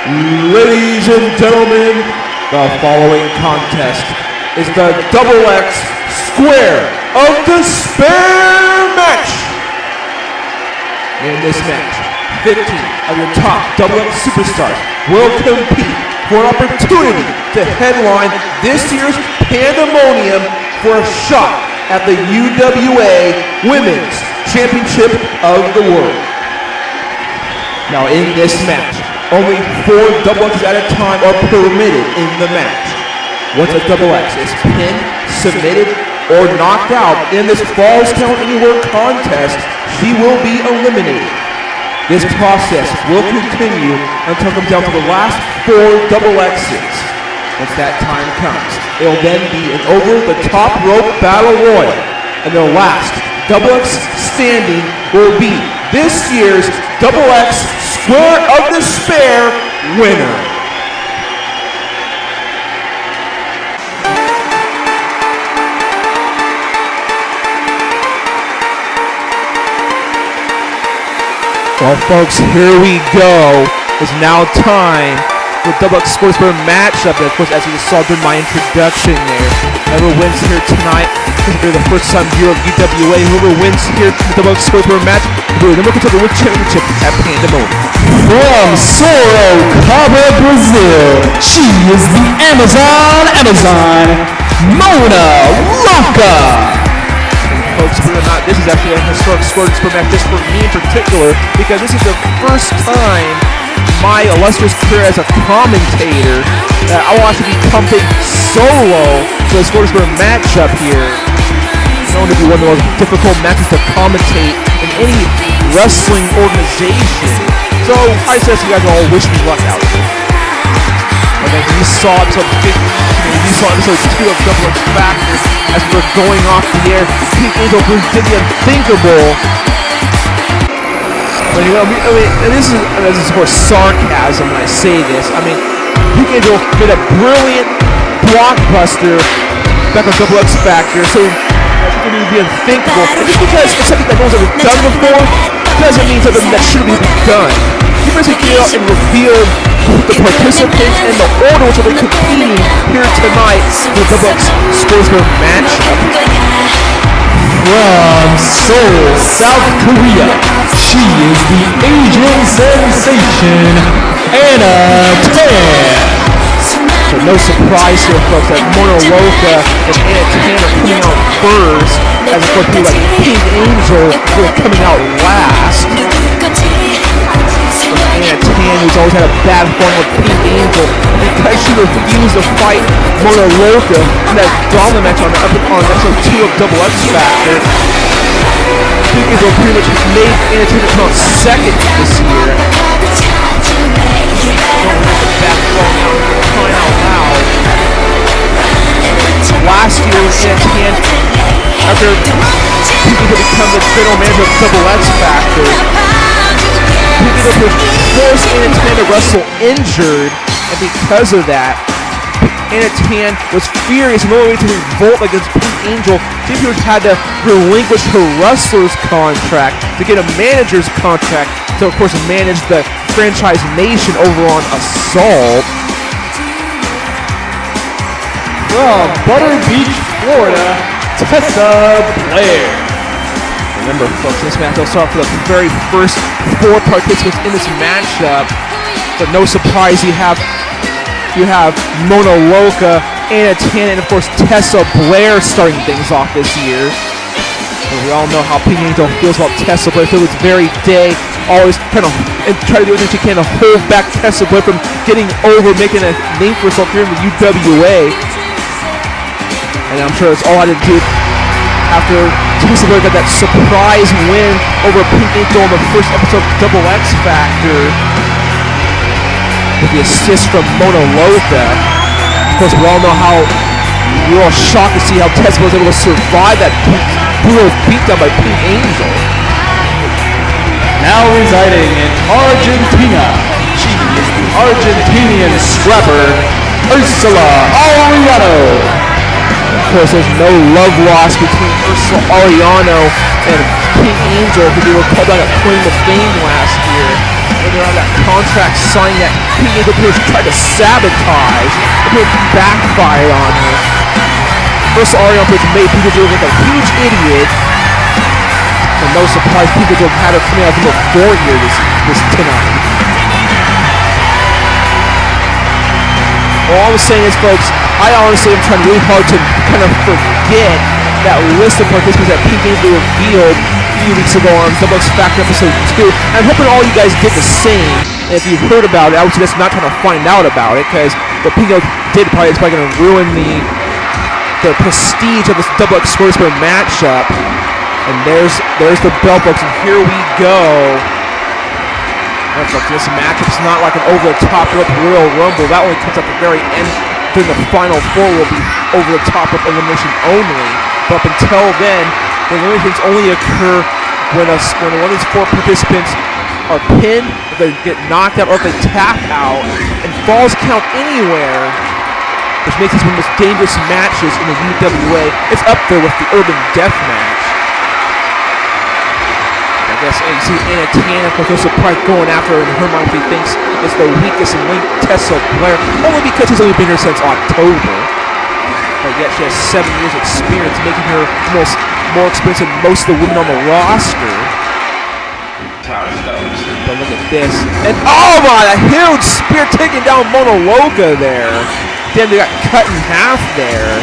Ladies and gentlemen, the following contest is the XX Square of Despair match. In this match, 15 of your top XX Superstars will compete for an opportunity to headline this year's Pandemonium for a shot at the UWA Women's Championship of the World. Now in this match, only 4 XX at a time are permitted in the match. Once a XX is pinned, submitted, or knocked out in this Falls Count Anywhere contest, she will be eliminated. This process will continue until it comes down to the last 4 XXs. Once that time comes, it will then be an over-the-top rope battle royal, and the last XX standing will be this year's XX Square of Despair winner. Well, folks, here we go. It's now time for the XX Square matchup. And of course, as you saw during my introduction there, whoever wins here tonight, for the first time viewer of UWA, whoever wins here in the XX Square match, will be the UWA Championship at Pandemonium. From Sorocaba, Brazil, she is the Amazon, Mona Roca. Folks, believe it or not, this is actually a historic Square match just for me in particular, because this is the first time my illustrious career as a commentator that I will actually be pumping solo for the Square matchup here. It's known to be one of the most difficult matches to commentate in any wrestling organization. So I suggest you guys all wish me luck out there. And then you saw episode 2 of XX Factor as we were going off the air. Pink Angel did the unthinkable. And this is of course sarcasm when I say this. I mean, Pink Angel made a brilliant blockbuster back on XX Factor, so it's going to be unthinkable. And just because it's something that no one's ever done before, doesn't mean something that shouldn't be done. You basically get out and reveal the participants and the order which will be competing here tonight with the XX Square matchup. From Seoul, South Korea, she is the Asian sensation, Anna Tan. So no surprise here, folks, that Mona Roca and Anna Tan are coming out first, as of course people like Pink Angel are coming out last. Anna Tan, who's always had a bad form with Pink Angel, because she refused to fight Mona Roca in that dominant match on episode 2 of XX Factor. Pink Angel pretty much made Anna Tan come out second this year. Last year with Anna Tan, after people could become the general manager of XX Factor, people forced Anna Tan to wrestle injured, and because of that, Anna Tan was furious and ready to revolt against Pink Angel. She had to relinquish her wrestler's contract to get a manager's contract to, of course, manage the franchise nation over on Assault. From Butter Beach, Florida, Tessa Blair. Remember, folks, this match will start for the very first 4 participants in this matchup. But no surprise, you have Mona Roca, Anna Tan, and of course Tessa Blair starting things off this year. And we all know how Pink Angel feels about Tessa Blair. So it's very day, always try to do everything she can to hold back Tessa Blair from getting over, making a name for herself here in the UWA. And I'm sure it's all I had to do after Tessa Blair got that surprise win over Pink Angel in the first episode of XX Factor with the assist from Mona Roca. Of course, we all know how we were all shocked to see how Tessa was able to survive that brutal beatdown by Pink Angel. Now residing in Argentina, she is the Argentinian scrapper, Ursula Ariano. Of course, there's no love lost between Ursula Ariano and Pink Angel, who they were called out at Claim to Fame last year. when they're on that contract signing that Pikachu tried to sabotage. It backfired on her. First Ariana which made Pikachu look like a huge idiot. So no surprise Pikachu had her coming out number 4 here this tonight. All I'm saying is, folks, I honestly am trying really hard to kind of forget that list of participants that Pete Ainsley revealed a few weeks ago on Double X Factor episode 2. And I'm hoping all you guys did the same. And if you've heard about it, I would suggest not trying to find out about it, because what Pete did is probably going to ruin the prestige of this Double X Squarespeare matchup. And there's the bell, folks, and here we go. And folks, this matchup's not like an over-the-top Royal Rumble. That only comes at the very end. During the final 4 will be over-the-top with elimination only. But up until then, the eliminations only occur when one of these 4 participants are pinned, if they get knocked out, or if they tap out, and falls count anywhere, which makes this one of the most dangerous matches in the UWA. It's up there with the Urban Death Match. I guess you see Anna Tana, of course, probably going after her in her mind, she thinks it's the weakest link, Tessa Blair, only because she's only been here since October. But yet she has 7 years experience, making her more experienced than most of the women on the roster. But look at this. And oh my, a huge spear taking down Mona Loca there. Then they got cut in half there.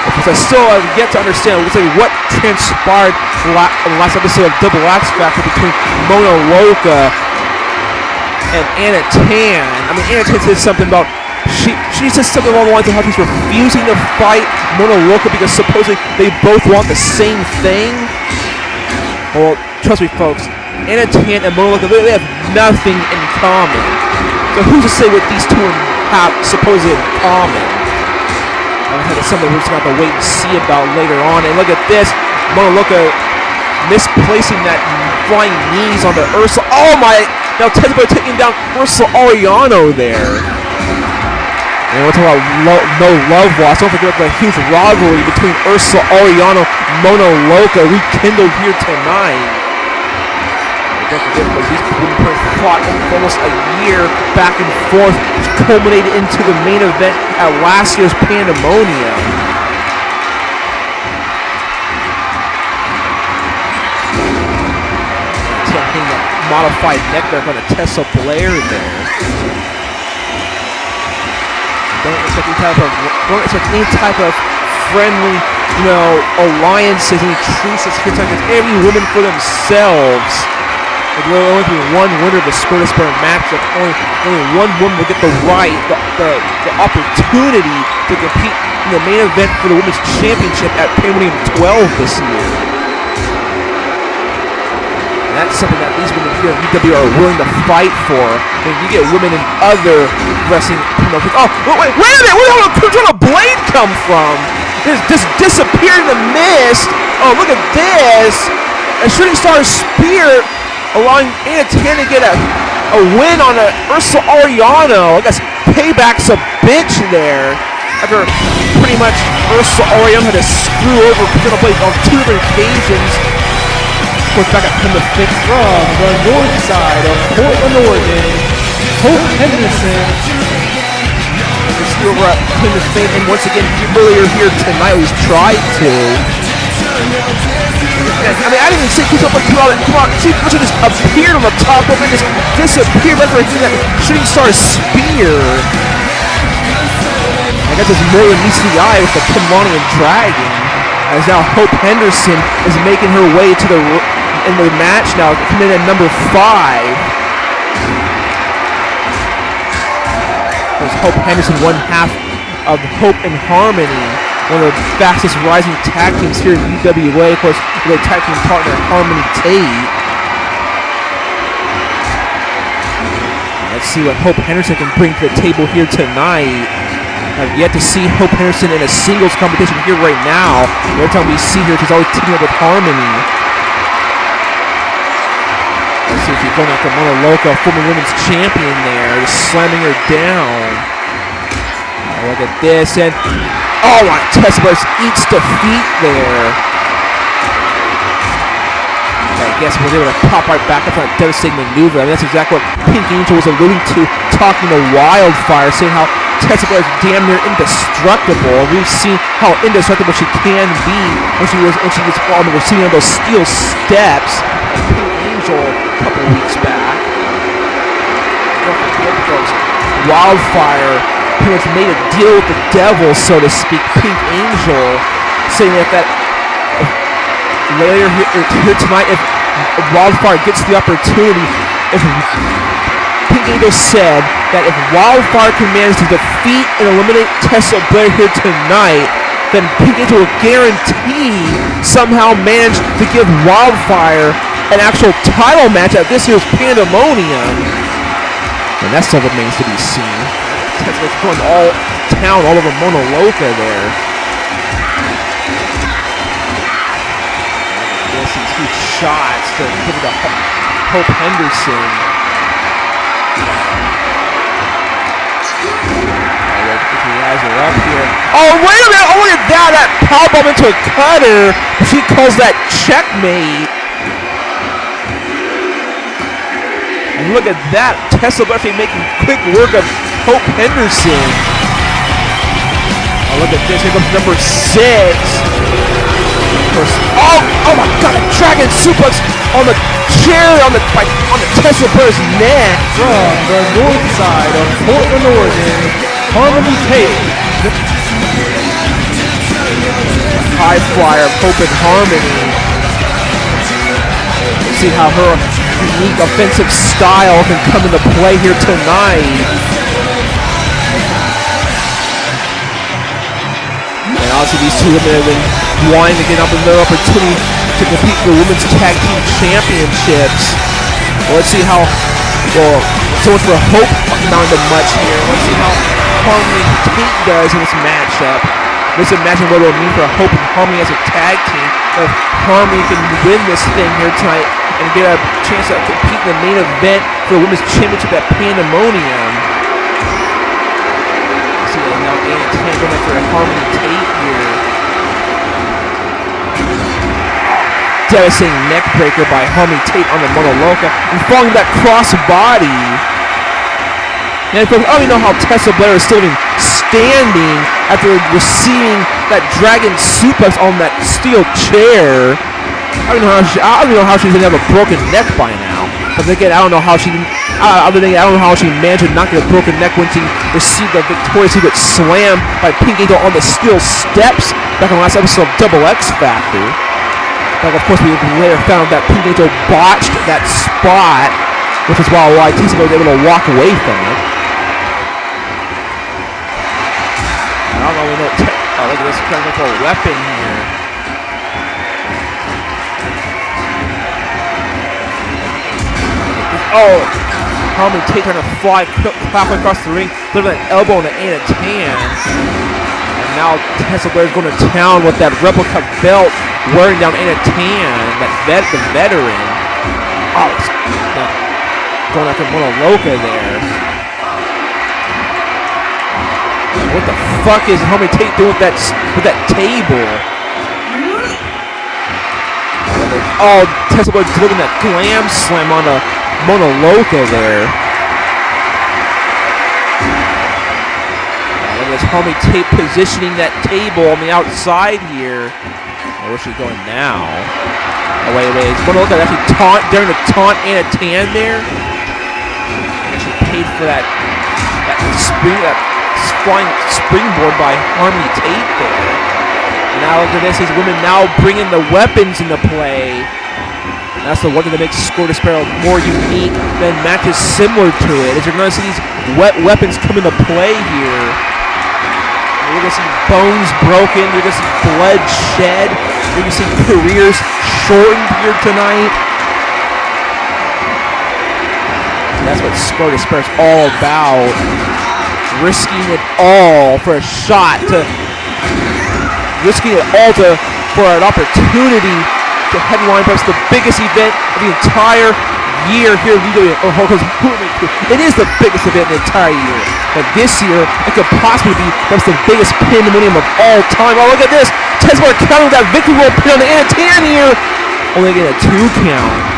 Because I still have yet to understand what transpired in the last episode of Double X Factor between Mona Loca and Anna Tan. I mean, Anna Tan said something about she said something along the lines of how she's refusing to fight Mona Loca because supposedly they both want the same thing. Well, trust me, folks, Anna Tan and Mona Loca, they have nothing in common. So who's to say what these two have supposedly in common? It's something we're just going to have to wait and see about later on. And look at this. Mona Loca misplacing that flying knees onto Ursula. Oh my! Now Tezbo taking down Ursula Ariano there. And we're talking about no love loss. Don't forget the huge rivalry between Ursula Ariano and Mona Loca rekindled here tonight. Don't forget, these people fought for almost a year back and forth, which culminated into the main event at last year's Pandemonium. Taking a modified neck there on a Tessa Blair there. Don't expect any type of friendly, alliances, any truces here tonight. It's every woman for themselves. There will only be one winner of the Squarespeare matchup. Only one woman will get the opportunity to compete in the main event for the Women's Championship at Pandemonium 12 this year. And that's something that these women here at UWA are willing to fight for. I mean, you get women in other wrestling promotions. Oh, wait a minute! Where did Crimshana Blade come from? Just disappeared in the mist. Oh, look at this! A shooting star spear, allowing Anna Tan to get a win on Ursula Ariano. I guess Payback's a bitch there. After pretty much Ursula Ariano had to screw over Crimshana Blade on 2 different occasions. Of course, back from the fifth from the north side of Portland, Oregon, Hope Henderson. Just over at Plymouth Fame, and once again, earlier here tonight, he's tried to. I mean, I didn't even see Crimshana Blade come out. See, Crimshana just appeared on the top rope and just disappeared right after hitting that shooting star spear. I guess it's more than meets the eye with the Pandemonium Dragon. As now Hope Henderson is making her way to the match now, coming in at number 5. There's Hope Henderson, one half of Hope and Harmony, one of the fastest rising tag teams here in UWA. Of course, with a tag team partner, Harmony Tate. Let's see what Hope Henderson can bring to the table here tonight. I've yet to see Hope Henderson in a singles competition here right now. Every time we see her, she's always teaming up with Harmony. Let's see if she's going after Mona Loca, former women's champion there, just slamming her down. Oh, look at this, and oh my, Tessa Blair eats defeat there. Okay, guess was able to pop right back up on that devastating maneuver. I mean, that's exactly what Pink Angel was alluding to, talking to Wildfire, saying how Tessa Blair is damn near indestructible. We've seen how indestructible she can be when she was on the receiving end of those steel steps. Pink Angel a couple weeks back. Wildfire pretty much made a deal with the devil, so to speak. Pink Angel saying that later here tonight, if Wildfire gets the opportunity, if Pink Angel said that if Wildfire can manage to defeat and eliminate Tessa Blair here tonight, then Pink Angel will guarantee somehow manage to give Wildfire an actual title match at this year's Pandemonium. And that still remains to be seen. Tessa Blair's going all town, all over Mona Loca there. These huge shots to give it to Hope Henderson. He has her up here. Oh, wait a minute! Oh, look at that! That powerbomb into a cutter. She calls that checkmate. And look at that! Tessa Blair making quick work of Hope Henderson. Oh, look at this! Here comes number 6. Oh my God! A dragon suplex on the chair on the Tessa Blair's neck. From the north side of Portland, Oregon, Harmony Tate. High flyer of Hope and Harmony. Let's see how her unique offensive style can come into play here tonight. And obviously these two women have been wanting to get another opportunity to compete for the Women's Tag Team Championships. Well, let's see how, so much for Hope not into much here. Let's see how Harmony and Tate does in this matchup. Let's imagine what it will mean for Hope and Harmony as a tag team. If Harmony can win this thing here tonight and get a chance to compete in the main event for the Women's Championship at Pandemonium. Let's see now Anna going after Harmony Tate here. Devastating neck breaker by Harmony Tate on the Mona Loca and falling that cross body. And I don't even know how Tessa Blair is still even standing after receiving that dragon suplex on that steel chair. I don't know how she didn't have a broken neck by now. But again, I don't know how she managed to not get a broken neck when she received the Victoria's Secret slam by Pink Angel on the steel steps back in the last episode of Double X Factor. But of course, we later found that Pink Angel botched that spot, which is why YTC was able to walk away from it. I don't really know. Oh, look at this, trying to go for a weapon here. Oh, Harmony Tate trying to fly halfway across the ring, delivering that elbow on the Anna Tan. And now Tessa Blair is going to town with that replica belt, wearing down Anna Tan, the veteran. Oh, it's going after Mona Loca there. What the fuck is Harmony Tate doing with that table? Oh, Tessa Blair delivering that glam slam on the Mona Loca there. Look at this Harmony Tate positioning that table on the outside here. Where's she going now? Oh, wait. Is Mona Loca actually daring to taunt Anna Tan there? And she paid for that flying springboard by Harmony Tate there. And now look at this, these women now bringing the weapons into play. And that's the one thing that makes Score Despair more unique than matches similar to it, is you're going to see these weapons come into play here. You're going to see bones broken, you're going to see blood shed, you're going to see careers shortened here tonight. And that's what Score Despair is all about. Risking it all for a shot for an opportunity to headline perhaps the biggest event of the entire year here in UWA. It is the biggest event of the entire year. But this year, it could possibly be perhaps the biggest Pandemonium of all time. Oh, look at this. Tessa Blair counting that victory roll pin on the Anna Tan here. only get a 2 count.